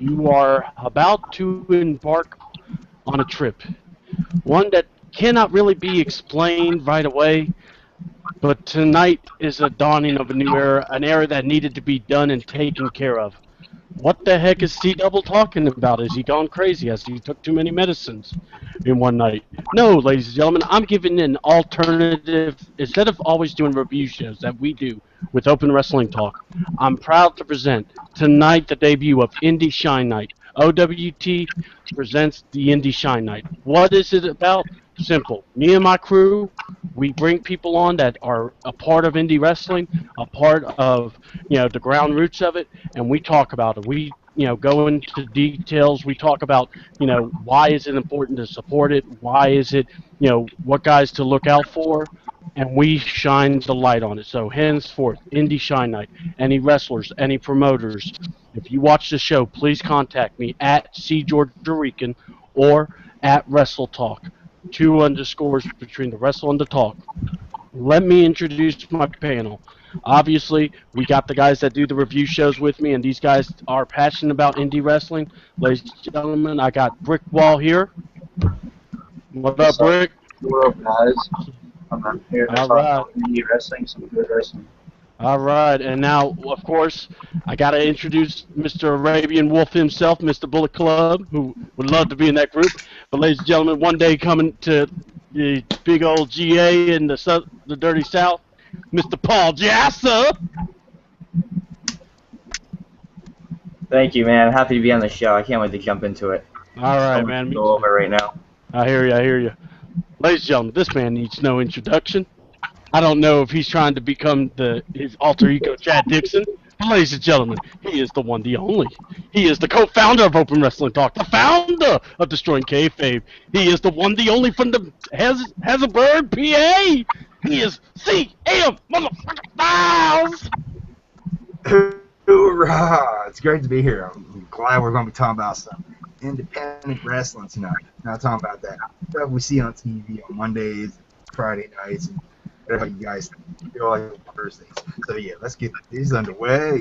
You are about to embark on a trip, one that cannot really be explained right away, but tonight is a dawning of a new era, an era that needed to be done and taken care of. What the heck is C-Double talking about? Is he gone crazy? Has he took too many medicines in one night? No, ladies and gentlemen, I'm giving an alternative. Instead of always doing review shows that we do with Open Wrestling Talk, I'm proud to present tonight the debut of Indy Shine Night. O.W.T. presents the Indy Shine Night. What is it about? Simple. Me and my crew, we bring people on that are a part of indie wrestling, a part of the ground roots of it, and we talk about it. We go into details. We talk about why is it important to support it? Why is it what guys to look out for? And we shine the light on it. So henceforth, Indie Shine Night. Any wrestlers, any promoters, if you watch the show, please contact me at C Georgia Rican or at Wrestle Talk. 2 underscores between the wrestle and the talk. Let me introduce my panel. Obviously, we got the guys that do the review shows with me, and these guys are passionate about indie wrestling. Ladies and gentlemen, I got Brick Wall here. What up, Brick? What up, guys? I'm here to talk about indie wrestling, some good wrestling. All right, and now, of course, I got to introduce Mr. Arabian Wolf himself, Mr. Bullet Club, who would love to be in that group. But, ladies and gentlemen, one day coming to the big old GA in the dirty South, Mr. Paul Jasser. Thank you, man. Happy to be on the show. I can't wait to jump into it. All right, man. Go over right now. I hear you. I hear you. Ladies and gentlemen, this man needs no introduction. I don't know if he's trying to become his alter ego, Chad Dixon. But ladies and gentlemen, he is the one, the only. He is the co-founder of Open Wrestling Talk, the founder of Destroying Kayfabe. He is the one, the only from the Hazleburg, PA. He is CM motherfucking Styles. Hoorah! It's great to be here. I'm glad we're going to be talking about some independent wrestling tonight. Not talking about that stuff we see on TV on Mondays, Friday nights, and whatever you guys feel like on Thursdays. So yeah, let's get this underway.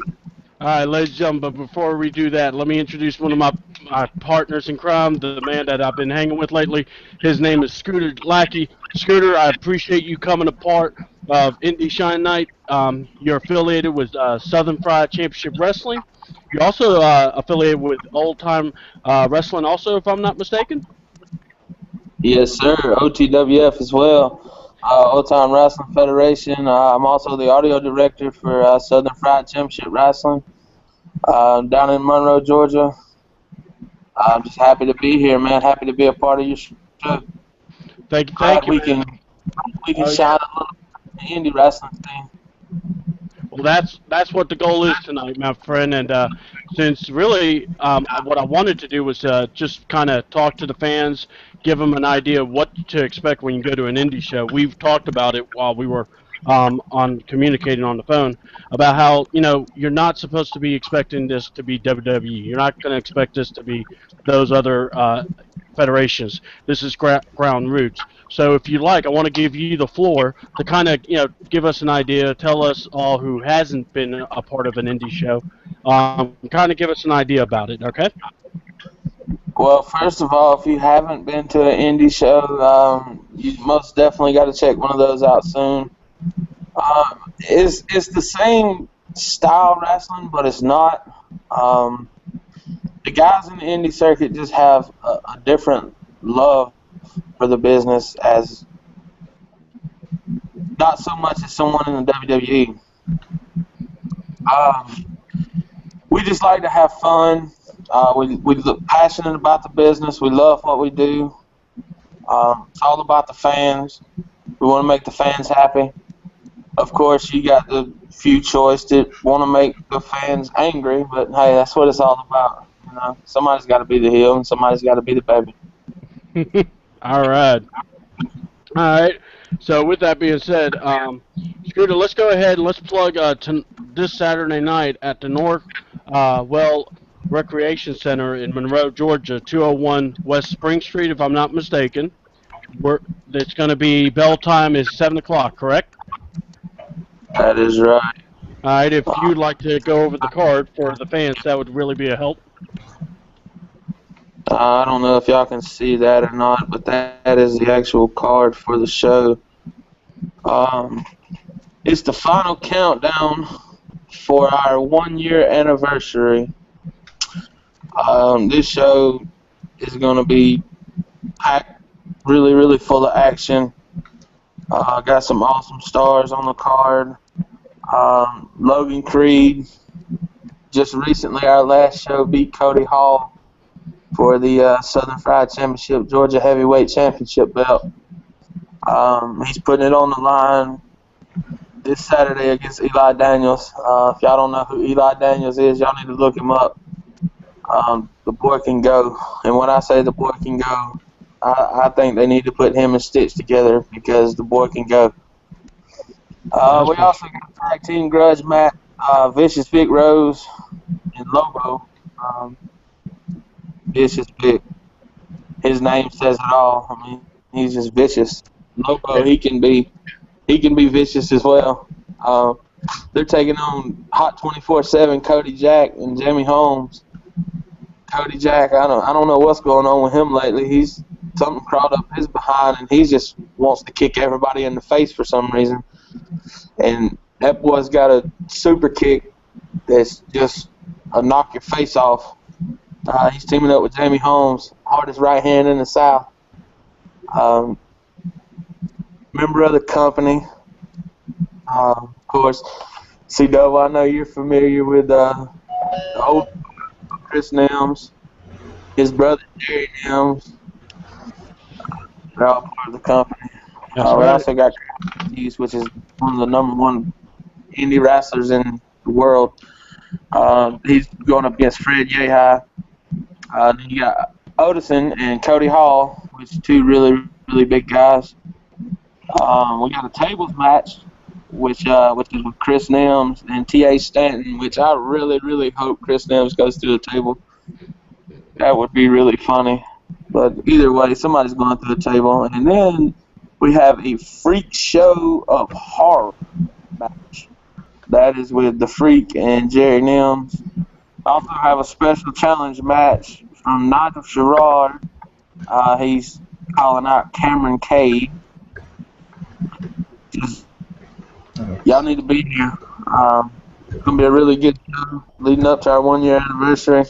All right, ladies and gentlemen, but before we do that, let me introduce one of my partners in crime, the man that I've been hanging with lately. His name is Scooter Lackey. Scooter, I appreciate you coming a part of Indie Shine Night. You're affiliated with Southern Fried Championship Wrestling. You're also affiliated with Old Time Wrestling also, if I'm not mistaken? Yes, sir. OTWF as well. Old Time Wrestling Federation. I'm also the audio director for Southern Fried Championship Wrestling down in Monroe, Georgia. I'm just happy to be here, man. Happy to be a part of your show. Thank you. We can shine a little in the indie wrestling scene. Well, that's what the goal is tonight, my friend. And since really what I wanted to do was just kind of talk to the fans, give them an idea of what to expect when you go to an indie show. We've talked about it while we were on communicating on the phone about how you're not supposed to be expecting this to be WWE. You're not going to expect this to be those other federations. This is ground roots. So if you like, I want to give you the floor to kind of give us an idea, tell us all who hasn't been a part of an indie show, kind of give us an idea about it, okay? Well, first of all, if you haven't been to an indie show, you most definitely got to check one of those out soon. It's the same style wrestling, but it's not. The guys in the indie circuit just have a different love for the business, as not so much as someone in the WWE. We just like to have fun. We look passionate about the business. We love what we do. It's all about the fans. We want to make the fans happy. Of course, you got the few choice that want to make the fans angry, but hey, that's what it's all about. Somebody's got to be the heel and somebody's got to be the baby. All right. So with that being said, Scooter, let's go ahead and let's plug this Saturday night at the Northwell Recreation Center in Monroe, Georgia, 201 West Spring Street, if I'm not mistaken. It's going to be bell time is 7 o'clock, correct? That is right. All right. If you'd like to go over the card for the fans, that would really be a help. I don't know if y'all can see that or not, but that is the actual card for the show. It's the final countdown for our 1-year anniversary. This show is going to be packed, really, really full of action. Got some awesome stars on the card. Logan Creed, just recently, our last show, beat Cody Hall for the Southern Fried Championship, Georgia Heavyweight Championship belt. He's putting it on the line this Saturday against Eli Daniels. If y'all don't know who Eli Daniels is, y'all need to look him up. The boy can go. And when I say the boy can go, I think they need to put him and Stitch together because the boy can go. We also got a tag team grudge match, Vicious Vic Rose and Lobo. Vicious Vic. His name says it all. I mean, he's just vicious. Lobo, he can be vicious as well. They're taking on Hot 24/7 Cody Jack and Jamie Holmes. Cody Jack, I don't know what's going on with him lately. He's something crawled up his behind, and he just wants to kick everybody in the face for some reason. And that boy's got a super kick that's just a knock your face off. He's teaming up with Jamie Holmes, hardest right hand in the South. Member of the company. Of course, C-Dub, I know you're familiar with the old Chris Nims, his brother Jerry Nims. They're all part of the company. We also got Hughes, which is one of the #1 indie wrestlers in the world. He's going up against Fred Yehai. Then you got Odison and Cody Hall, which are two really, really big guys. We got a tables match, which is with Chris Nims and T.A. Stanton, which I really, really hope Chris Nims goes through the table. That would be really funny. But either way, somebody's going through the table. And then we have a Freak Show of Horror match. That is with the Freak and Jerry Nims. Also have a special challenge match from Nigel Sherrod. He's calling out Cameron Cade. Y'all need to be here. It's going to be a really good show leading up to our 1-year anniversary.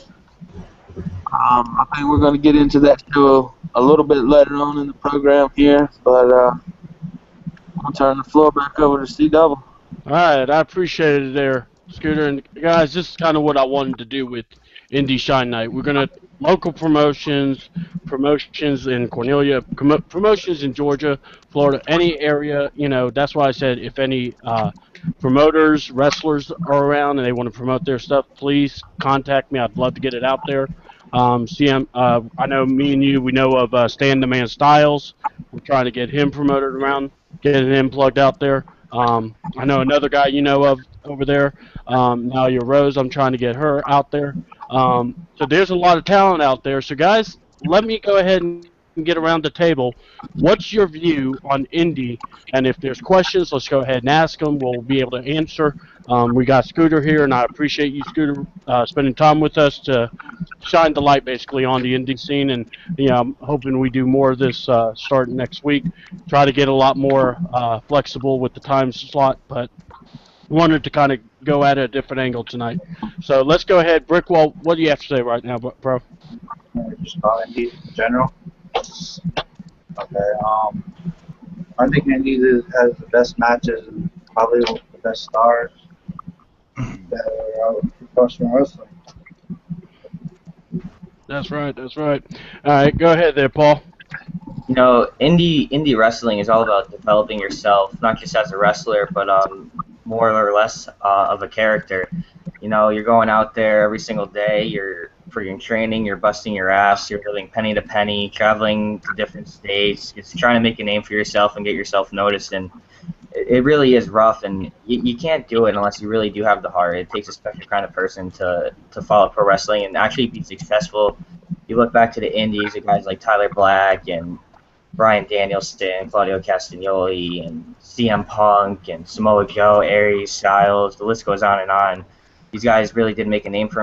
I think we're going to get into that show a little bit later on in the program here, but I'll turn the floor back over to C-Double. All right, I appreciate it there, Scooter. And guys, this is kind of what I wanted to do with Indy Shine Night. We're going to local promotions in Cornelia, promotions in Georgia, Florida, any area. You know, that's why I said if any promoters, wrestlers are around and they want to promote their stuff, please contact me. I'd love to get it out there. I know me and you, we know of Stan the Man Styles. We're trying to get him promoted around, getting him plugged out there. I know another guy you know of over there, Nalia Rose. I'm trying to get her out there. So there's a lot of talent out there. So guys, let me go ahead and get around the table. What's your view on Indy? And if there's questions, let's go ahead and ask them. We'll be able to answer. We got Scooter here, and I appreciate you, Scooter, spending time with us to shine the light basically on the Indy scene. And I'm hoping we do more of this starting next week. Try to get a lot more flexible with the time slot, but wanted to kind of go at a different angle tonight. So let's go ahead. Brickwall, what do you have to say right now, bro? Just about Indy in general. Okay, I think Indy has the best matches and probably the best stars that are out in professional wrestling. That's right. All right, go ahead there, Paul. You know, indie wrestling is all about developing yourself, not just as a wrestler, but more or less of a character. You know, you're going out there every single day. You're for your training. You're busting your ass. You're living penny to penny, traveling to different states. It's trying to make a name for yourself and get yourself noticed. And it really is rough. And you can't do it unless you really do have the heart. It takes a special kind of person to follow pro wrestling and actually be successful. You look back to the indies, the guys like Tyler Black and Bryan Danielson, Claudio Castagnoli, and CM Punk, and Samoa Joe, Aries, Styles, the list goes on and on. These guys really did make a name for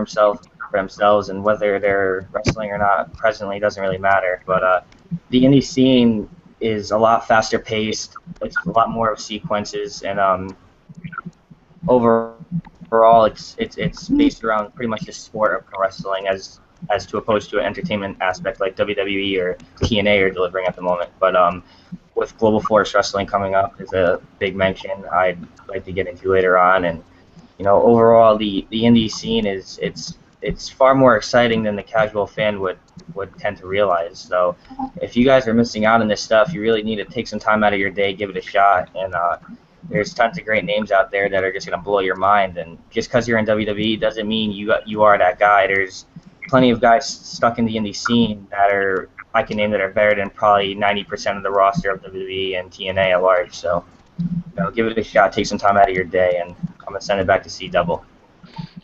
for themselves, and whether they're wrestling or not presently doesn't really matter. But the indie scene is a lot faster paced. It's a lot more of sequences, and overall, it's based around pretty much the sport of pro wrestling as to opposed to an entertainment aspect like WWE or TNA are delivering at the moment. But with Global Force Wrestling coming up is a big mention I'd like to get into later on, and overall the indie scene it's far more exciting than the casual fan would tend to realize. So if you guys are missing out on this stuff, you really need to take some time out of your day, give it a shot, and there's tons of great names out there that are just going to blow your mind. And just because you're in WWE doesn't mean you are that guy. There's plenty of guys stuck in the indie scene that I can name that are better than probably 90% of the roster of WWE and TNA at large. So give it a shot, take some time out of your day, and I'm going to send it back to C Double.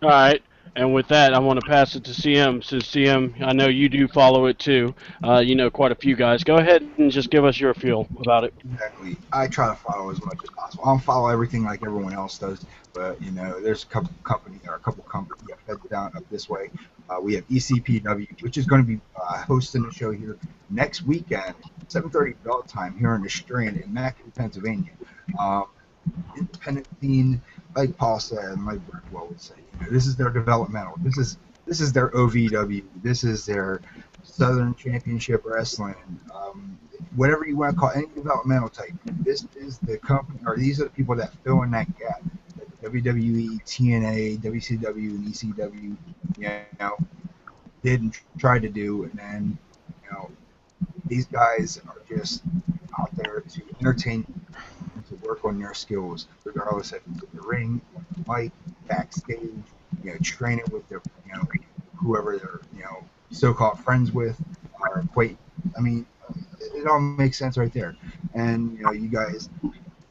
All right. And with that, I want to pass it to CM. Since CM, I know you do follow it too. You know quite a few guys. Go ahead and just give us your feel about it. Exactly. I try to follow as much as possible. I don't follow everything like everyone else does, but there's a couple companies heads down up this way. We have ECPW, which is going to be hosting the show here next weekend, 7:30 bell time here in the Strand in Macon, Pennsylvania. Independent scene, like Paul said, and like Brickwell would say, this is their developmental. This is their OVW. This is their Southern Championship Wrestling. Whatever you want to call it, any developmental type. This is the company, or these are the people that fill in that gap that WWE, TNA, WCW, and ECW, did and tried to do, and then, these guys are just out there to entertain and to work on their skills, regardless if it's in the ring, mic, backstage, training with their, whoever they're, so-called friends with, or acquaintance. I mean, it all makes sense right there. And, you guys,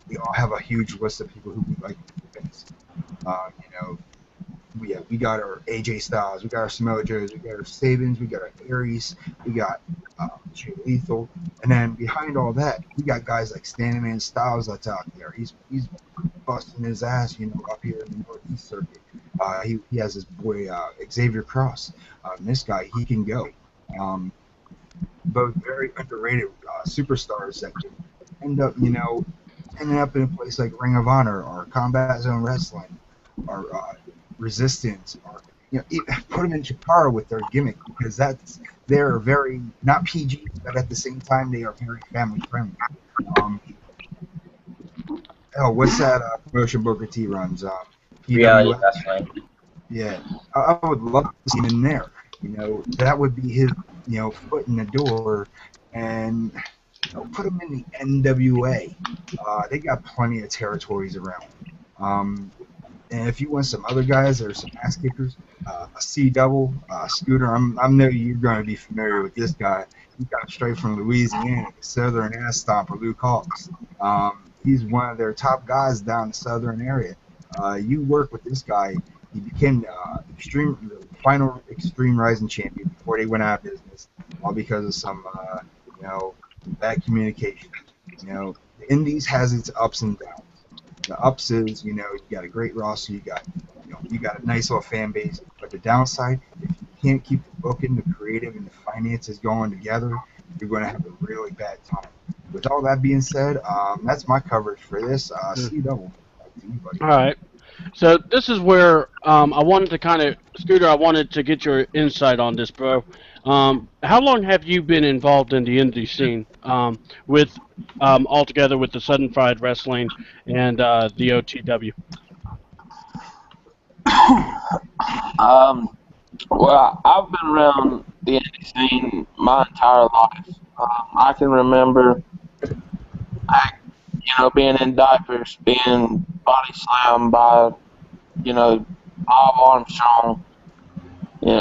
we all have a huge list of people who we like to face. We got our AJ Styles, we got our Samoa Joes, we got our Sabins, we got our Aries, we got Jay Lethal, and then behind all that, we got guys like Standing Man Styles that's out there. He's busting his ass, up here in the Northeast Circuit. He has his boy Xavier Cross. This guy, he can go. Both very underrated superstars that can end up, ending up in a place like Ring of Honor or Combat Zone Wrestling or Resistance, or put them in Chikara with their gimmick, because they're very not PG, but at the same time they are very family friendly. What's that promotion Booker T runs? Reality Wrestling. Yeah, I would love to see him in there. That would be his foot in the door, and put him in the NWA. They got plenty of territories around. And if you want some other guys that are some ass kickers, a C Double, Scooter, I know you're going to be familiar with this guy. He got straight from Louisiana, Southern ass stomper, Luke Hawks. He's one of their top guys down in the Southern area. You work with this guy. He became the final Extreme Rising champion before they went out of business, all because of some, bad communication. The Indies has its ups and downs. The ups is, you got a great roster, you got a nice little fan base, but the downside, if you can't keep the booking, the creative, and the finances going together, you're going to have a really bad time. With all that being said, that's my coverage for this. C Double. All right. So this is where I wanted to Scooter, I wanted to get your insight on this, bro. How long have you been involved in the indie scene with altogether with the Southern Fried Wrestling and the OTW? Well, I've been around the indie scene my entire life. I can remember, being in diapers, being body slammed by, Bob Armstrong,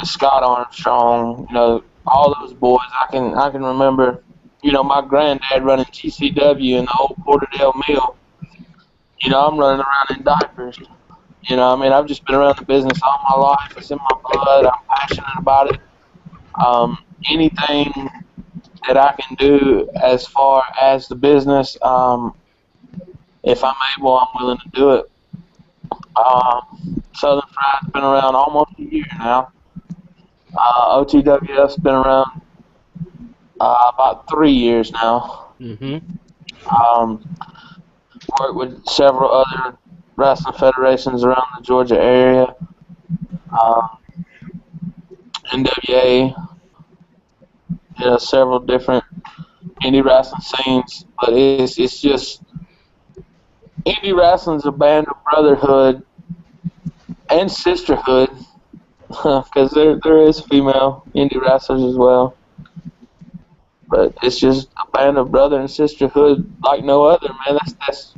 Scott Armstrong, all those boys. I can remember, my granddad running GCW in the old Porterdale Mill. I'm running around in diapers. I've just been around the business all my life. It's in my blood. I'm passionate about it. Anything that I can do as far as the business, if I'm able, I'm willing to do it. Southern Fried's been around almost a year now. O.T.W.'s been around about 3 years now. Mm-hmm. Um, worked with several other wrestling federations around the Georgia area. Um, NWA, several different indie wrestling scenes, but it's just indie wrestling's a band of brotherhood and sisterhood, because there is female indie wrestlers as well. But it's just a band of brother and sisterhood like no other, man. That's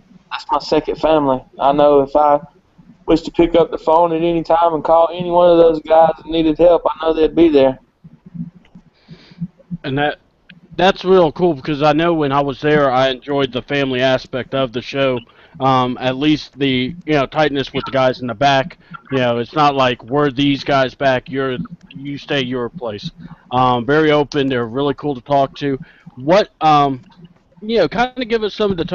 my second family. I know if I was to pick up the phone at any time and call any one of those guys that needed help, I know they'd be there. And that's real cool because I know when I was there, I enjoyed the family aspect of the show. At least the tightness with the guys in the back. It's not like we're these guys back. You stay your place. Very open. They're really cool to talk to. What kind of give us some of the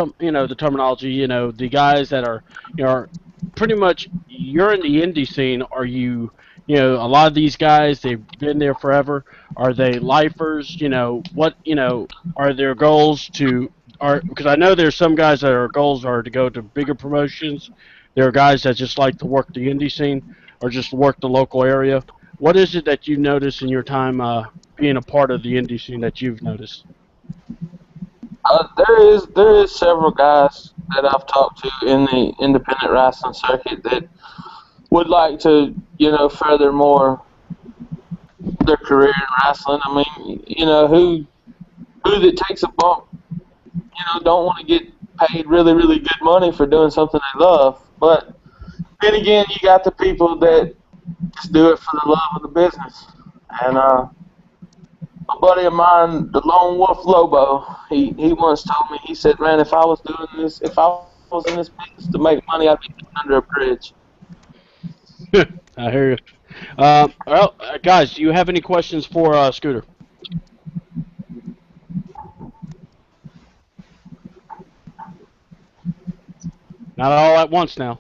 the terminology. The guys that are are pretty much you're in the indie scene. Are you a lot of these guys they've been there forever. Are they lifers? What are their goals to are because I know there's some guys that our goals are to go to bigger promotions. There are guys that just like to work the indie scene or just work the local area. What is it that you notice in your time being a part of the indie scene that you've noticed? There is several guys that I've talked to in the independent wrestling circuit that would like to, further more their career in wrestling. I mean, who that takes a bump, don't want to get paid really, really good money for doing something they love. But then again, you got the people that just do it for the love of the business. And a buddy of mine, the Lone Wolf Lobo, he once told me, he said, man, if I was in this business to make money, I'd be under a bridge. I hear you. Well, guys, do you have any questions for Scooter? Not all at once now.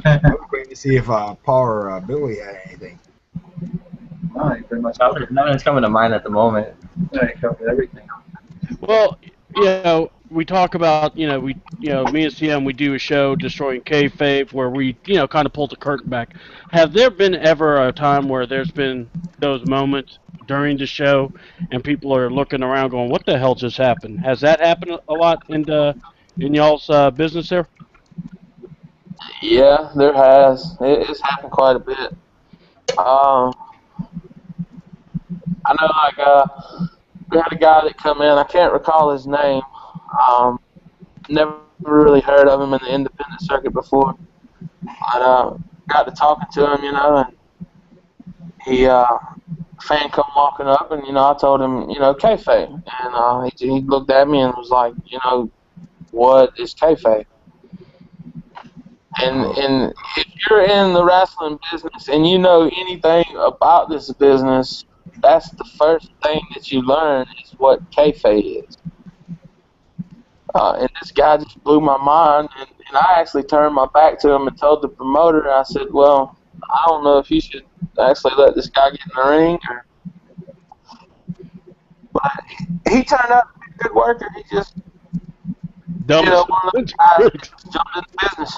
I was waiting to see if Paul or Billy had anything. No, he pretty much Nothing's coming to mind at the moment. he covered everything. Well, we talk about, me and CM, we do a show, Destroying Kayfabe, where we, kind of pull the curtain back. Have there been ever a time where there's been those moments during the show and people are looking around going, what the hell just happened? Has that happened a lot in y'all's business there? Yeah, there has. It's happened quite a bit. I know, we had a guy that come in. I can't recall his name. Never really heard of him in the independent circuit before. But got to talking to him, and he fan come walking up, and I told him, kayfabe, and he looked at me and was like, what is kayfabe? And if you're in the wrestling business and you know anything about this business, that's the first thing that you learn is what kayfabe is. And this guy just blew my mind, and I actually turned my back to him and told the promoter, I said, well, I don't know if you should actually let this guy get in the ring. But he turned out to be a good worker. He just, one of those guys that just jumped in the business.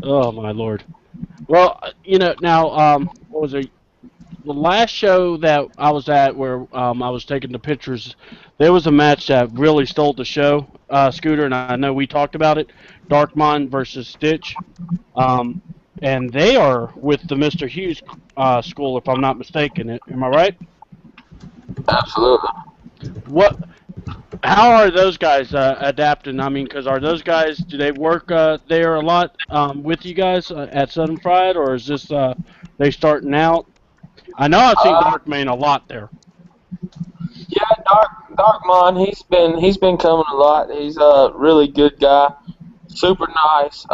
Oh, my Lord. Well, now, what was it? The last show that I was at where I was taking the pictures, there was a match that really stole the show, Scooter, and I know we talked about it, Darkmon versus Stitch. And they are with the Mr. Hughes school, if I'm not mistaken. Am I right? Absolutely. What? How are those guys adapting? I mean, because are those guys, do they work there a lot with you guys at Southern Fried, or is this they starting out? I know I've seen Darkman a lot there. Yeah, Darkmon, he's been coming a lot. He's a really good guy, super nice,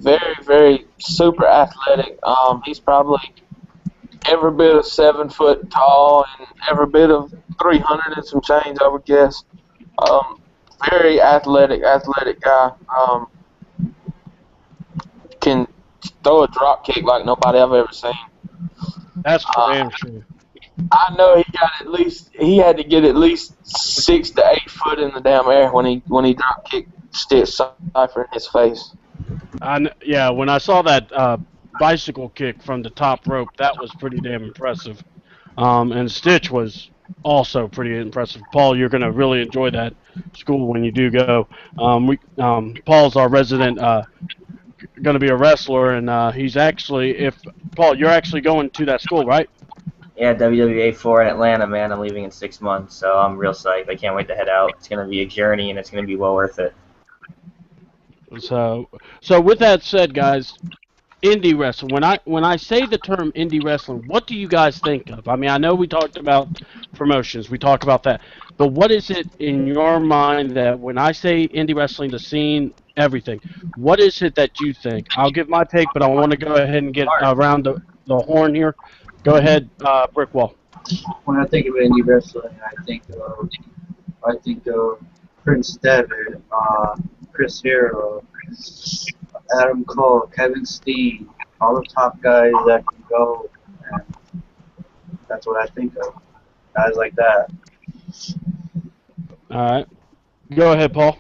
very, very super athletic. He's probably every bit of 7 foot tall and every bit of 300 and some change, I would guess. Very athletic guy. Can throw a drop kick like nobody I've ever seen. That's for Uh, damn sure. I know he had to get at least 6 to 8 foot in the damn air when he drop kicked Stitch Cypher in his face. Yeah, when I saw that bicycle kick from the top rope, that was pretty damn impressive. And Stitch was also pretty impressive. Paul, you're going to really enjoy that school when you do go. Paul's our resident, going to be a wrestler, and he's actually, if Paul, you're actually going to that school, right? Yeah, WWA 4 in Atlanta, man. I'm leaving in 6 months, so I'm real psyched. I can't wait to head out. It's gonna be a journey, and it's gonna be well worth it. So with that said, guys, indie wrestling. When I say the term indie wrestling, what do you guys think of? I mean, I know we talked about promotions, we talked about that, but what is it in your mind that when I say indie wrestling, the scene, everything, what is it that you think? I'll give my take, but I want to go ahead and get Art. around the horn here. Go ahead, Brickwall. When I think of indie wrestling, I think of Prince Devitt, Chris Hero, Adam Cole, Kevin Steen, all the top guys that can go, and that's what I think of. Guys like that. All right, go ahead, Paul.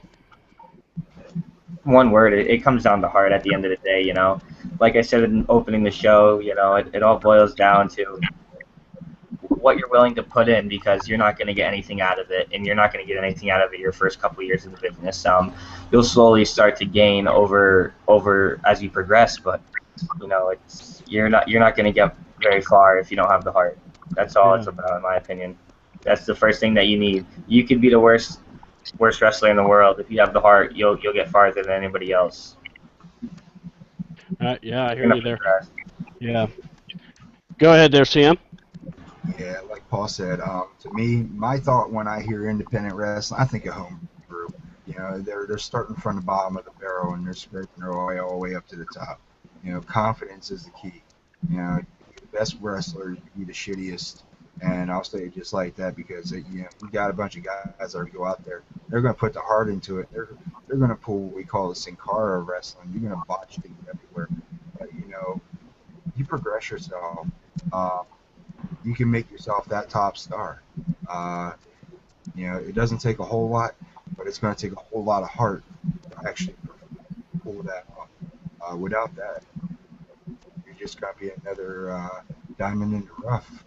One word, it comes down to heart at the end of the day, you know. Like I said in opening the show, you know, it all boils down to what you're willing to put in because you're not going to get anything out of it, and you're not going to get anything out of it your first couple of years in the business. You'll slowly start to gain over as you progress, but you know, you're not going to get very far if you don't have the heart. That's all it's about, in my opinion. That's the first thing that you need. You could be the worst wrestler in the world. If you have the heart, you'll get farther than anybody else. Yeah, I You're hear gonna you there. progress. Yeah, go ahead there, Sam. Yeah, like Paul said, to me, my thought when I hear independent wrestling, I think of home group. You know, they're starting from the bottom of the barrel and they're spreading their way all the way up to the top. You know, confidence is the key. You know, you're the best wrestler, you be the shittiest, and I'll say it just like that because you know we got a bunch of guys that go out there. They're going to put the heart into it. They're going to pull what we call the sin cara of wrestling. You're going to botch things everywhere. But you know, you progress yourself. Uh, you can make yourself that top star. Uh, you know, it doesn't take a whole lot, but it's going to take a whole lot of heart to actually pull that off. Without that, you're just going to be another diamond in the rough.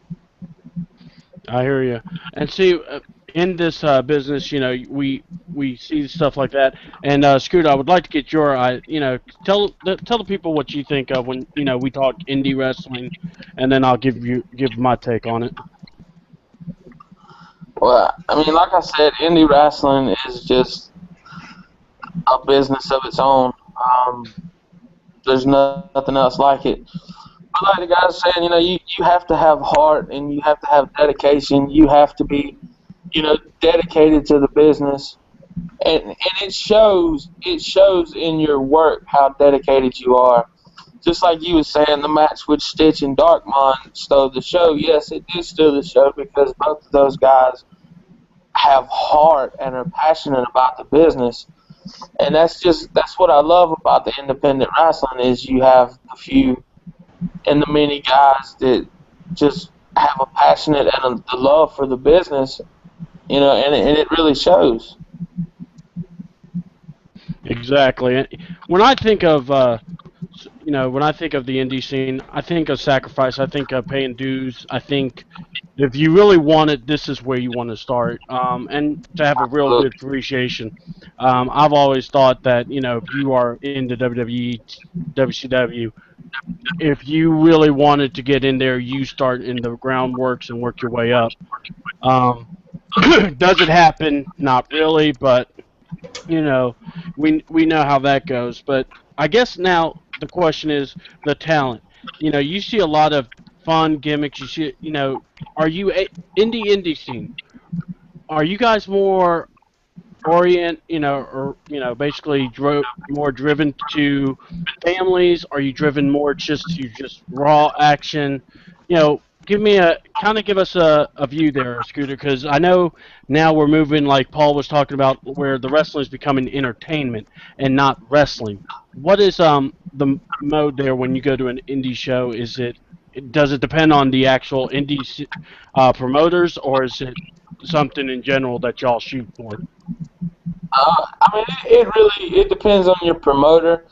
I hear you. And see, in this business, you know, we see stuff like that. And Scooter, I would like to get your, tell the people what you think of when we talk indie wrestling, and then I'll give my take on it. Well, I mean, like I said, indie wrestling is just a business of its own. There's nothing else like it. But like the guy's saying, you know, you have to have heart and you have to have dedication. You have to be, you know, dedicated to the business. And it shows in your work how dedicated you are. Just like you were saying, the match with Stitch and Darkmon stole the show. Yes, it did steal the show because both of those guys have heart and are passionate about the business. And that's what I love about the independent wrestling is you have the few and the many guys that just have a passionate and a love for the business, you know, and it really shows. Exactly. And when I think of when I think of the indie scene, I think of sacrifice. I think of paying dues. I think if you really want it, this is where you want to start. And to have a real good appreciation. I've always thought that if you are into WWE, WCW, if you really wanted to get in there, you start in the groundworks and work your way up. Um, does it happen? Not really, but you know, we know how that goes. But I guess now the question is the talent. You see a lot of fun gimmicks. You see, are you indie scene? Are you guys more or basically more driven to families? Are you driven more just raw action? Give us a view there, Scooter, because I know now we're moving like Paul was talking about, where the wrestling is becoming entertainment and not wrestling. What is the mode there when you go to an indie show? Is it does it depend on the actual indie promoters, or is it something in general that y'all shoot for? I mean, it depends on your promoter,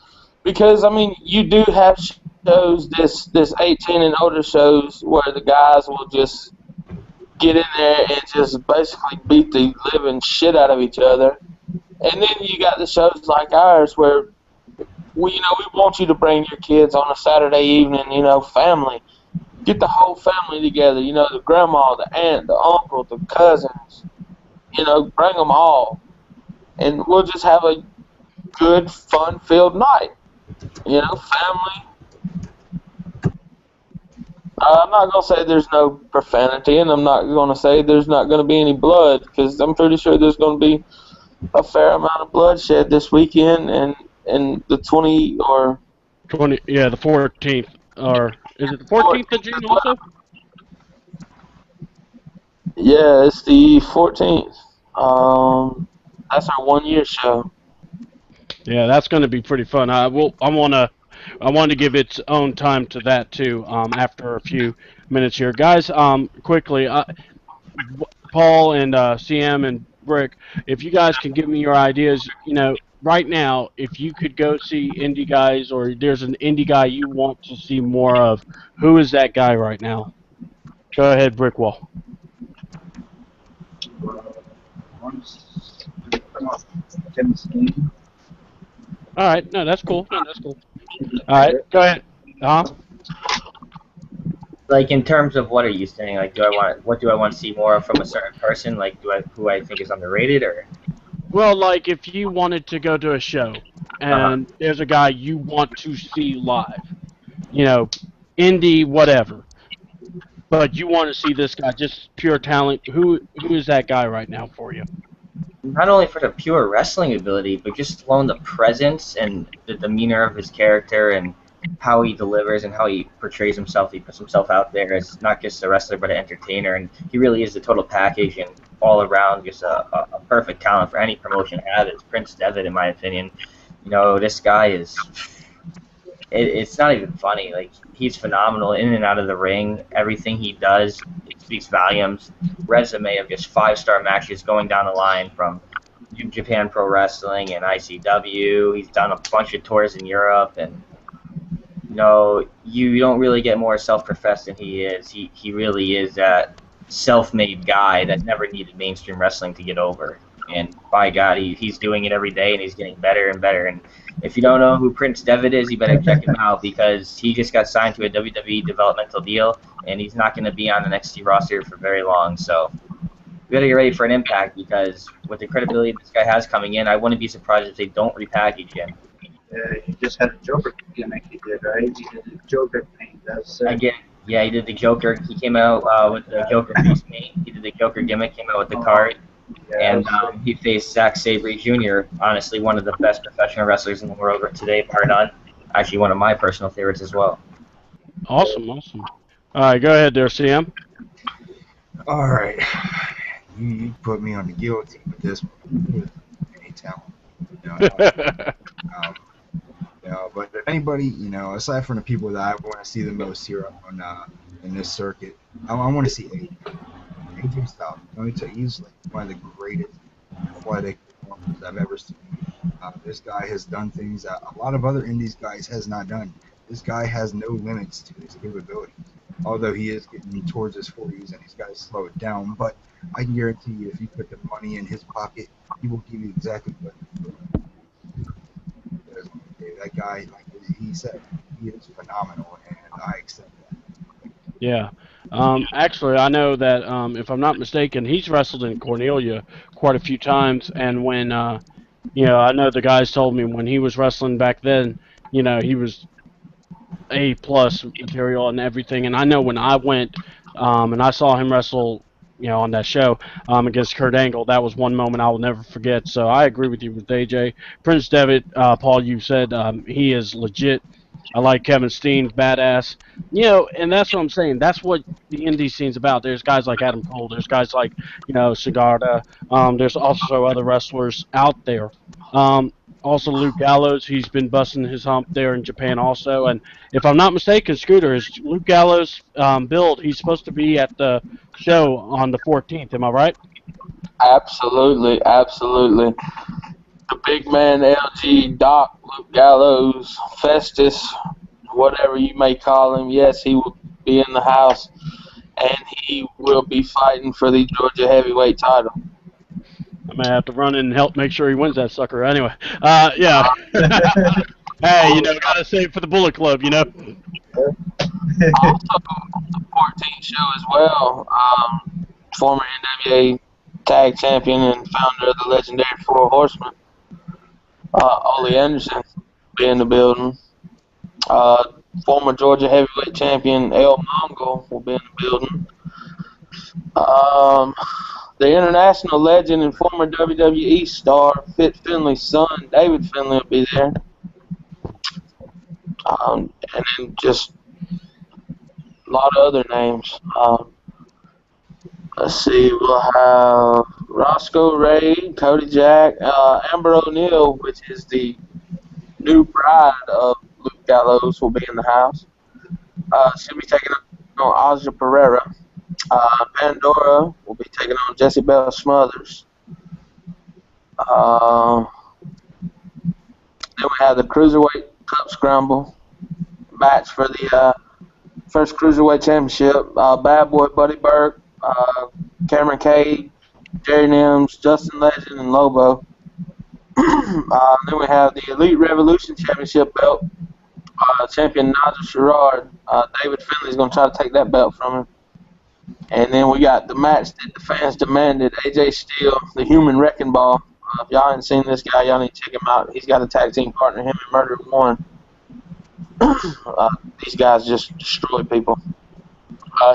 because I mean, you do have shows, this 18 and older shows, where the guys will just get in there and just basically beat the living shit out of each other. And then you got the shows like ours where we want you to bring your kids on a Saturday evening, family. Get the whole family together, the grandma, the aunt, the uncle, the cousins, bring them all. And we'll just have a good, fun-filled night. Family. I'm not going to say there's no profanity, and I'm not going to say there's not going to be any blood, because I'm pretty sure there's going to be a fair amount of bloodshed this weekend, and the 20, yeah, the 14th, or is it the 14th of June also? Yeah, it's the 14th. That's our 1 year show. Yeah, that's going to be pretty fun. I want to give its own time to that too. After a few minutes here, guys. Quickly, Paul and CM and Brick, if you guys can give me your ideas, right now, if you could go see indie guys, or there's an indie guy you want to see more of, who is that guy right now? Go ahead, Brickwall. All right, no, that's cool. No, that's cool. All right, go ahead. Like, in terms of what are you saying? Like, what do I want to see more of from a certain person? Like, who I think is underrated, or? Well, like if you wanted to go to a show and there's a guy you want to see live, indie, whatever, but you want to see this guy, just pure talent. Who is that guy right now for you? Not only for the pure wrestling ability, but just alone the presence and the demeanor of his character and how he delivers and how he portrays himself. He puts himself out there as not just a wrestler but an entertainer, and he really is the total package and all around just a perfect talent for any promotion to have. It's Prince Devitt, in my opinion. This guy is. It's not even funny. Like, he's phenomenal in and out of the ring. Everything he does, it speaks volumes. Resume of just 5-star matches going down the line from New Japan Pro Wrestling and ICW. He's done a bunch of tours in Europe, and you don't really get more self-professed than he is. He really is that self-made guy that never needed mainstream wrestling to get over. And by God, he's doing it every day, and he's getting better and better. And if you don't know who Prince Devitt is, you better check him out, because he just got signed to a WWE developmental deal, and he's not going to be on the NXT roster for very long. So we got to get ready for an impact, because with the credibility this guy has coming in, I wouldn't be surprised if they don't repackage him. Yeah, he just had a Joker gimmick he did, right? He did the Joker thing. Yeah, he did the Joker. He came out with the Joker face paint. He did the Joker gimmick, came out with the card. Yeah, And he faced Zack Sabre Jr., honestly one of the best professional wrestlers in the world today, bar none. Actually, one of my personal favorites as well. Awesome. All right, go ahead there, CM. All right. You put me on the guillotine with this one. Any talent. But if anybody, aside from the people that I want to see the most here on in this circuit, I want to see AJ. AJ Styles. Let me tell you, he's like one of the greatest athletic performers I've ever seen. This guy has done things that a lot of other indies guys has not done. This guy has no limits to his capabilities. Although he is getting towards his 40s and he's got to slow it down, but I can guarantee you, if you put the money in his pocket, he will give you exactly what that guy, like he said, he is phenomenal, and I accept that. Yeah. Actually, I know that if I'm not mistaken, he's wrestled in Cornelia quite a few times, and when I know the guys told me when he was wrestling back then, he was A+ material and everything. And I know when I went and I saw him wrestle, on that show against Kurt Angle, that was one moment I will never forget. So I agree with you with AJ. Prince Devitt, Paul, you said he is legit. I like Kevin Steen, badass. And that's what I'm saying. That's what the indie scene's about. There's guys like Adam Cole. There's guys like, Sigarda. There's also other wrestlers out there. also Luke Gallows. He's been busting his hump there in Japan also. And if I'm not mistaken, Scooter, is Luke Gallows build? He's supposed to be at the show on the 14th. Am I right? Absolutely, absolutely. The big man, LG, Doc, Luke Gallows, Festus, whatever you may call him, yes, he will be in the house, and he will be fighting for the Georgia heavyweight title. I may have to run in and help make sure he wins that sucker. Anyway, yeah. Hey, gotta save for the Bullet Club, Also, the 14th show as well, former NWA Tag Champion and founder of the legendary Four Horsemen, Ole Anderson, will be in the building. Former Georgia Heavyweight Champion El Mongol will be in the building. The international legend and former WWE star Fit Finley's son, David Finley, will be there. And then just a lot of other names. Let's see, we'll have Roscoe Ray, Cody Jack, Amber O'Neal, which is the new bride of Luke Gallows, will be in the house. She'll be taking on Aja Pereira. Pandora will be taking on Jessie Bell Smothers. Then we have the Cruiserweight Cup Scramble match for the first Cruiserweight Championship. Bad Boy Buddy Burke, Cameron Cade, Jerry Nims, Justin Legend, and Lobo. Then we have the Elite Revolution Championship belt. Champion Nigel Sherrard. David Finley's going to try to take that belt from him. And then we got the match that the fans demanded. AJ Steele, the Human Wrecking Ball. If y'all haven't seen this guy, y'all need to check him out. He's got a tag team partner, him and Murder One. These guys just destroy people.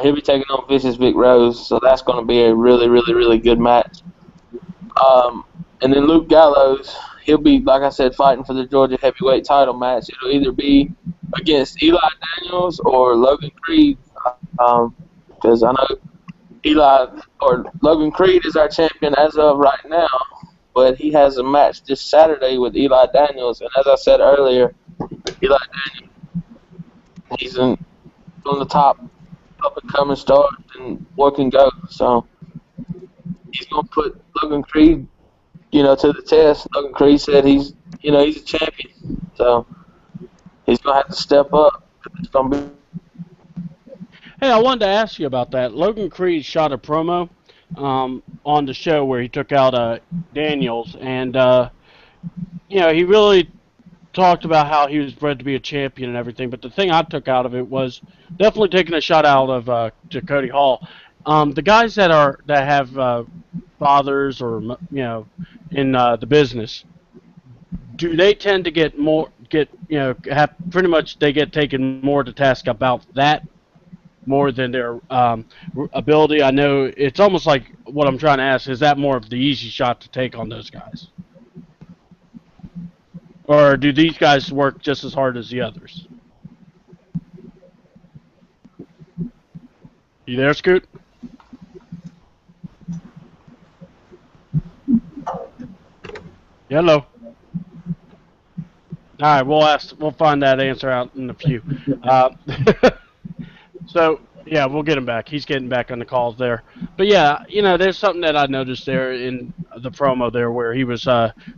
He'll be taking on Vicious Vic Rose, so that's going to be a really, really, really good match. And then Luke Gallows, he'll be, like I said, fighting for the Georgia heavyweight title match. It'll either be against Eli Daniels or Logan Creed, because I know Logan Creed is our champion as of right now, but he has a match this Saturday with Eli Daniels, and as I said earlier, Eli Daniels, he's one of the top up-and-coming stars, and boy can go. So he's going to put Logan Creed, to the test. Logan Creed said he's a champion. So he's going to have to step up. It's going to be. Hey, I wanted to ask you about that. Logan Creed shot a promo on the show where he took out Daniels, and he really talked about how he was bred to be a champion and everything. But the thing I took out of it was definitely taking a shot out of to Cody Hall. The guys that have fathers or in the business, do they tend to get have pretty much they get taken more to task about that more than their ability? I know it's almost like what I'm trying to ask, is that more of the easy shot to take on those guys? Or do these guys work just as hard as the others? You there, Scoot? Hello. All right, we'll find that answer out in a few. So yeah, we'll get him back. He's getting back on the calls there. But yeah, there's something that I noticed there in the promo there where he was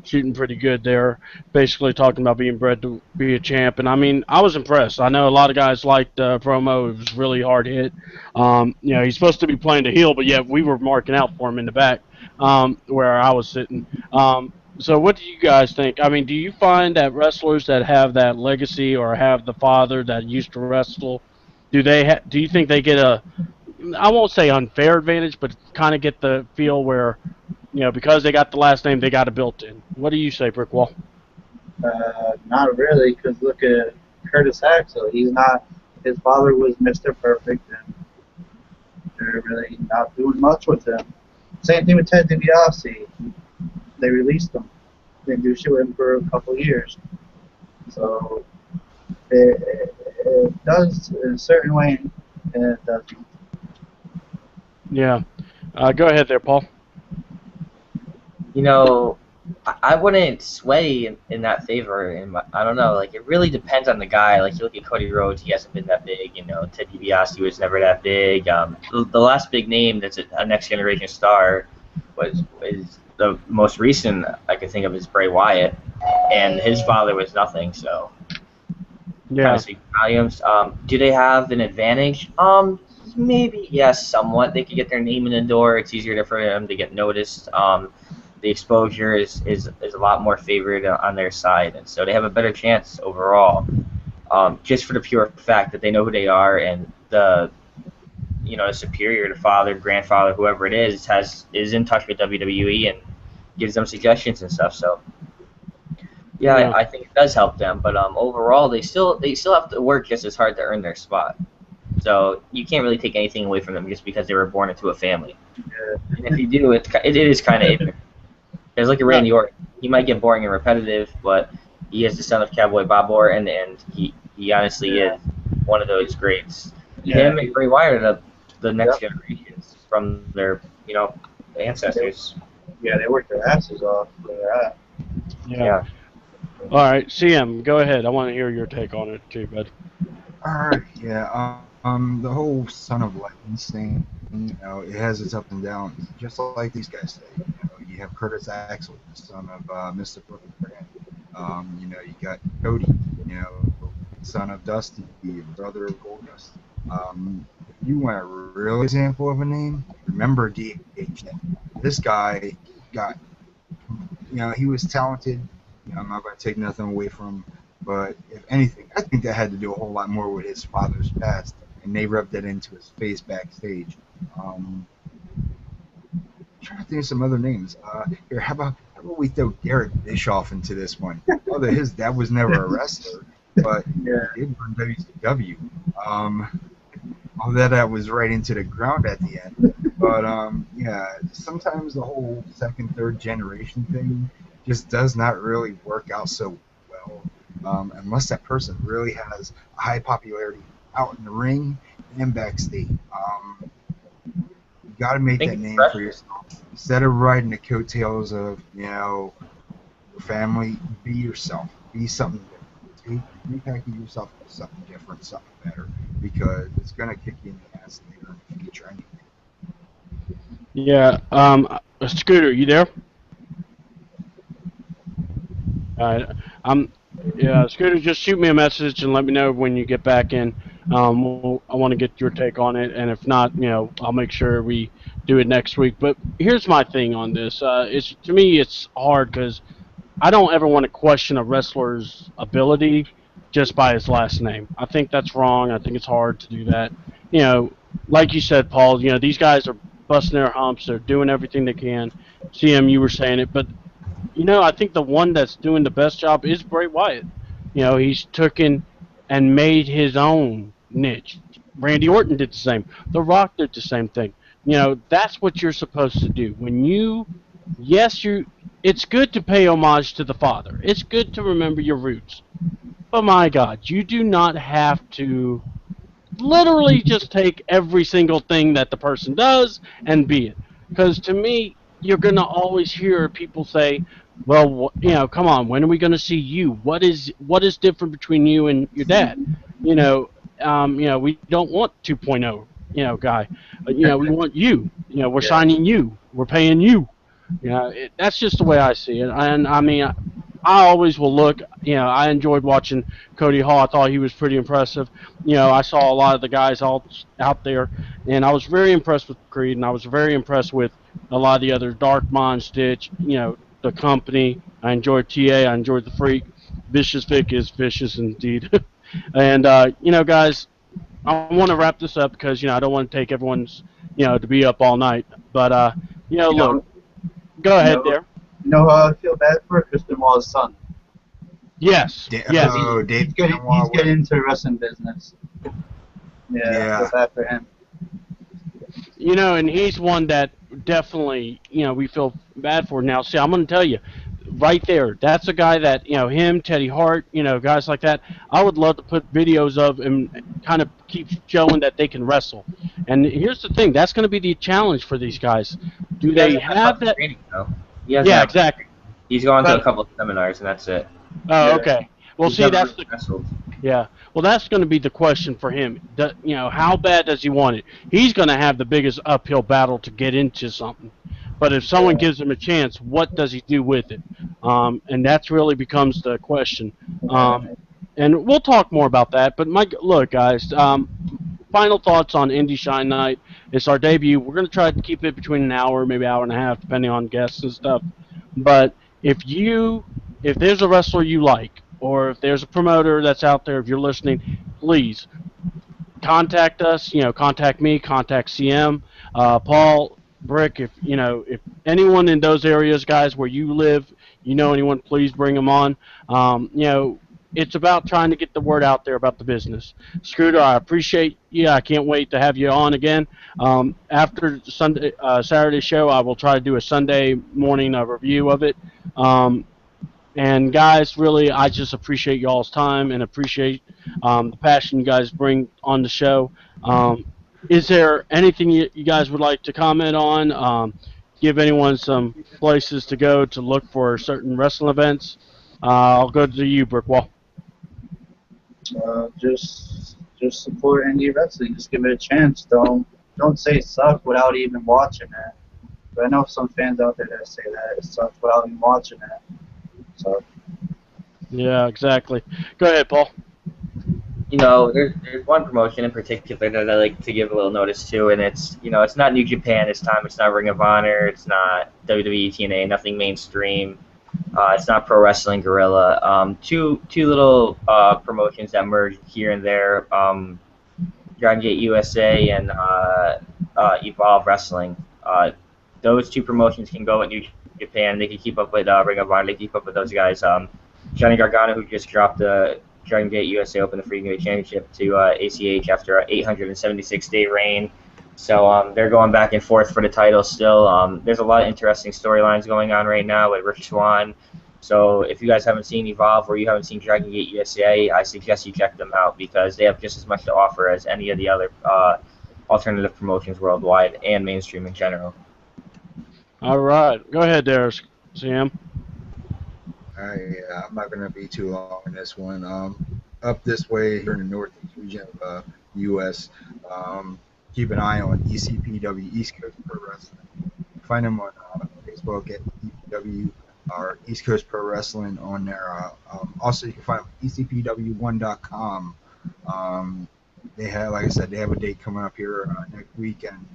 shooting pretty good there, basically talking about being bred to be a champ. And I mean, I was impressed. I know a lot of guys liked the promo. It was really hard hit. He's supposed to be playing the heel, but yeah, we were marking out for him in the back where I was sitting. So what do you guys think? I mean, do you find that wrestlers that have that legacy or have the father that used to wrestle, do you think they get I won't say unfair advantage, but kind of get the feel where, because they got the last name, they got it built in? What do you say, Brickwall? Not really, because look at Curtis Axel. His father was Mr. Perfect, and they're really not doing much with him. Same thing with Ted DiBiase. They released him. They didn't do shit with him for a couple of years. So it does in a certain way, and it doesn't. Yeah. Go ahead there, Paul. I wouldn't sway in that favor. I don't know. Like, it really depends on the guy. Like, you look at Cody Rhodes, he hasn't been that big. You know, Ted DiBiase was never that big. The last big name that's a next generation star is the most recent I can think of is Bray Wyatt, and his father was nothing. So kind Yeah. of speak volumes. Do they have an advantage? Maybe yes, somewhat. They could get their name in the door. It's easier for them to get noticed. The exposure is a lot more favored on their side, and so they have a better chance overall. Just for the pure fact that they know who they are, and the superior, the father, grandfather, whoever it is in touch with WWE and gives them suggestions and stuff. So yeah, Yeah. I think it does help them, but overall they still have to work just as hard to earn their spot. So you can't really take anything away from them just because they were born into a family. And if you do, it is kind of ignorant. Because look at Randy Orton. He might get boring and repetitive, but he is the son of Cowboy Bob Orton, and he honestly is one of those greats. Yeah. Him and Bray Wyatt are the next generations from their ancestors. Yeah, they work their asses off where they're at. Yeah. All right, CM, go ahead. I want to hear your take on it too, bud. Alright, yeah, the whole Son of Legends thing, it has its up and downs, just like these guys say. You have Curtis Axel, the son of Mr. Perfect Brand. You got Cody, son of Dusty, brother of Goldust. If you want a real example of a name, remember DH. This guy got, he was talented. I'm not going to take nothing away from him. But if anything, I think that had to do a whole lot more with his father's past, and they rubbed that into his face backstage. I'm trying to think of some other names. Here, how about we throw Garrett Bischoff into this one? Although his dad was never a wrestler, but he did run WCW. All that was right into the ground at the end. But sometimes the whole second, third generation thing just does not really work out so well. Unless that person really has a high popularity out in the ring and backstage. You got to make that name for yourself. Instead of riding the coattails of, your family, be yourself. Be something different. Repackage yourself with something different, something better, because it's going to kick you in the ass later in the future anyway. Yeah. Scooter, you there? Scooter, just shoot me a message and let me know when you get back in. I want to get your take on it, and if not, I'll make sure we do it next week. But here's my thing on this. To me, it's hard because I don't ever want to question a wrestler's ability just by his last name. I think that's wrong. I think it's hard to do that. Like you said, Paul, these guys are busting their humps. They're doing everything they can. CM, you were saying it, but I think the one that's doing the best job is Bray Wyatt. He's taken and made his own niche. Randy Orton did the same. The Rock did the same thing. That's what you're supposed to do. It's good to pay homage to the father. It's good to remember your roots. But my God, you do not have to literally just take every single thing that the person does and be it. Because to me, you're going to always hear people say, well, come on, when are we going to see you? What is different between you and your dad? We don't want 2.0, guy. We want you. We're signing you. We're paying you. That's just the way I see it. And I mean, I always will look. I enjoyed watching Cody Hall. I thought he was pretty impressive. I saw a lot of the guys all out there, and I was very impressed with Creed, and I was very impressed with a lot of the other Dark Mind, Stitch. The company. I enjoyed TA. I enjoyed the Freak. Vicious Vic is vicious indeed. And guys, I want to wrap this up because I don't want to take everyone's to be up all night. But look, go ahead there. You know who I feel bad for? Kristen Wall's son. Yes. Yes. Oh, He's getting into the wrestling business. Yeah. I feel bad for him. And he's one that definitely, we feel bad for. Now, see, I'm going to tell you, right there, that's a guy that, him, Teddy Hart, guys like that, I would love to put videos of and kind of keep showing that they can wrestle. And here's the thing, that's going to be the challenge for these guys. Do they have that? Training, though. Yeah, exactly. He's gone to a But couple of seminars, and that's it. oh, Yeah. okay. Well, He's see, never that's really the wrestled. yeah. Well, that's going to be the question for him. How bad does he want it? He's going to have the biggest uphill battle to get into something. But if someone Yeah. gives him a chance, what does he do with it? And that's really becomes the question. Um, Right. and we'll talk more about that. But look, guys. Final thoughts on Indy Shine Night. It's our debut. We're going to try to keep it between an hour, maybe hour and a half, depending on guests and stuff. But if there's a wrestler you like, or if there's a promoter that's out there, if you're listening, please contact us. Contact me, contact CM, Paul, Brick. If anyone in those areas, guys, where you live, anyone, please bring them on. It's about trying to get the word out there about the business. Scooter, I appreciate you. I can't wait to have you on again. After Sunday, Saturday show, I will try to do a Sunday morning review of it. Um, and guys, really, I just appreciate y'all's time and appreciate the passion you guys bring on the show. Is there anything you guys would like to comment on? Give anyone some places to go to look for certain wrestling events? I'll go to you, Brickwall. Just support indie wrestling. Just give it a chance. Don't say it sucked without even watching it. But I know some fans out there that say that it sucks without even watching it. So Yeah, exactly. Go ahead, Paul. There's one promotion in particular that I like to give a little notice to, and it's not New Japan this time. It's not Ring of Honor. It's not WWE, TNA. Nothing mainstream. It's not Pro Wrestling Guerrilla. Two little promotions that merged here and there. Dragon Gate USA and Evolve Wrestling. Those two promotions can go at New Japan. They can keep up with Ring of Honor. They keep up with those guys. Johnny Gargano, who just dropped the Dragon Gate USA Open, the Freeway Championship, to ACH after an 876-day reign. So they're going back and forth for the title still. There's a lot of interesting storylines going on right now with Rich Swann. So if you guys haven't seen Evolve or you haven't seen Dragon Gate USA, I suggest you check them out because they have just as much to offer as any of the other alternative promotions worldwide and mainstream in general. All right. Go ahead there, CM. I'm not going to be too long in this one. Up this way here in the northeast region of U.S., keep an eye on ECPW, East Coast Pro Wrestling. Find them on Facebook at ECPW or East Coast Pro Wrestling on there. Also, you can find them at ECPW1.com. They have, like I said, they have a date coming up here next weekend.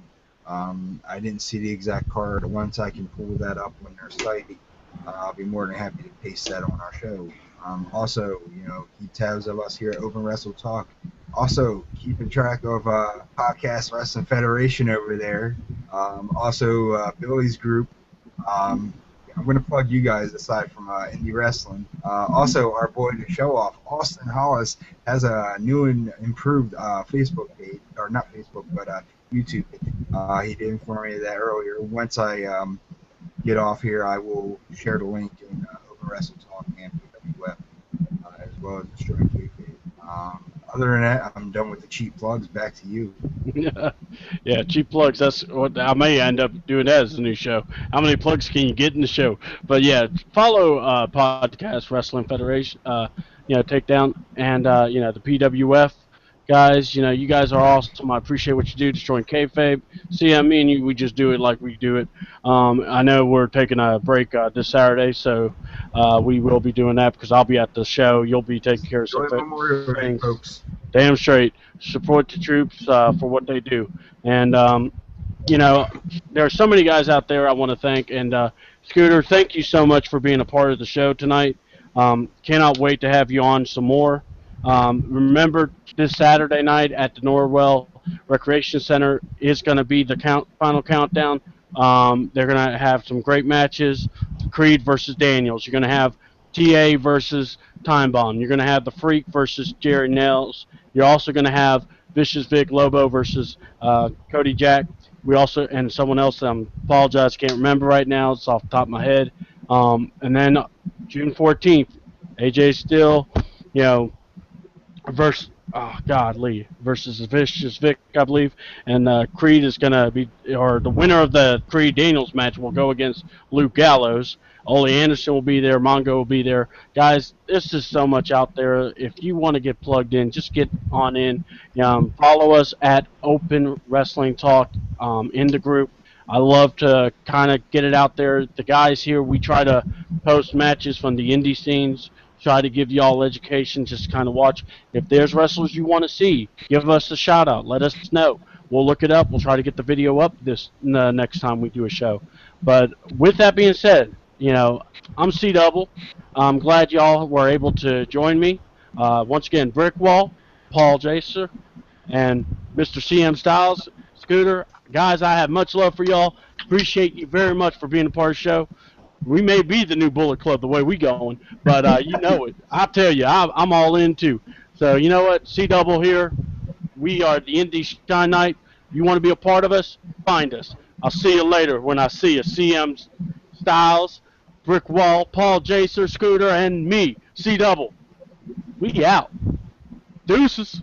I didn't see the exact card. Once I can pull that up on their site, I'll be more than happy to paste that on our show. Also, keep tabs of us here at Open Wrestle Talk. Also, keeping track of Podcast Wrestling Federation over there. Also, Billy's group. I'm going to plug you guys aside from indie wrestling. Also, our boy to show off, Austin Hollis, has a new and improved Facebook page, or not Facebook, but YouTube. He did inform me of that earlier. Once I get off here, I will share the link in Open Wrestle Talk and PWF, as well as Destroying Kayfabe. Other than that, I'm done with the cheap plugs. Back to you. Yeah, cheap plugs. That's what I may end up doing. That as a new show. How many plugs can you get in the show? But yeah, follow Podcast Wrestling Federation. Takedown and the PWF guys. You guys are awesome. I appreciate what you do, destroying kayfabe. See, me and you, we just do it like we do it. I know we're taking a break this Saturday, so we will be doing that because I'll be at the show. You'll be taking care of some Enjoy Memorial Day, things. folks. Damn straight. Support the troops for what they do. And, there are so many guys out there I want to thank. And, Scooter, thank you so much for being a part of the show tonight. Cannot wait to have you on some more. Remember, this Saturday night at the Norwell Recreation Center is going to be the final countdown. They're going to have some great matches. Creed versus Daniels. You're going to have TA versus Time Bomb. You're going to have The Freak versus Jerry Nails. You're also going to have Vicious Vic Lobo versus Cody Jack. We also, and someone else, apologize, can't remember right now. It's off the top of my head. And then June 14th, AJ Still, versus oh God, Lee versus Vicious Vic, I believe, and Creed is gonna be, or the winner of the Creed Daniels match will go against Luke Gallows. Ole Anderson will be there. Mongo will be there. Guys, there's just so much out there. If you want to get plugged in, just get on in. Follow us at Open Wrestling Talk in the group. I love to kind of get it out there. The guys here, we try to post matches from the indie scenes, try to give y'all education, just kind of watch. If there's wrestlers you want to see, give us a shout out. Let us know. We'll look it up. We'll try to get the video up this next time we do a show. But with that being said, I'm C Double. I'm glad y'all were able to join me. Once again, Brickwall, Paul Jaser, and Mr. CM Styles, Scooter. Guys, I have much love for y'all. Appreciate you very much for being a part of the show. We may be the new Bullet Club the way we going, but you know it. I tell you, I'm all in too. So you know what, C Double here. We are the Indy Shine Night. You want to be a part of us? Find us. I'll see you later when I see you. CM Styles, Brick Wall, Paul Jaser, Scooter, and me, C Double. We out. Deuces.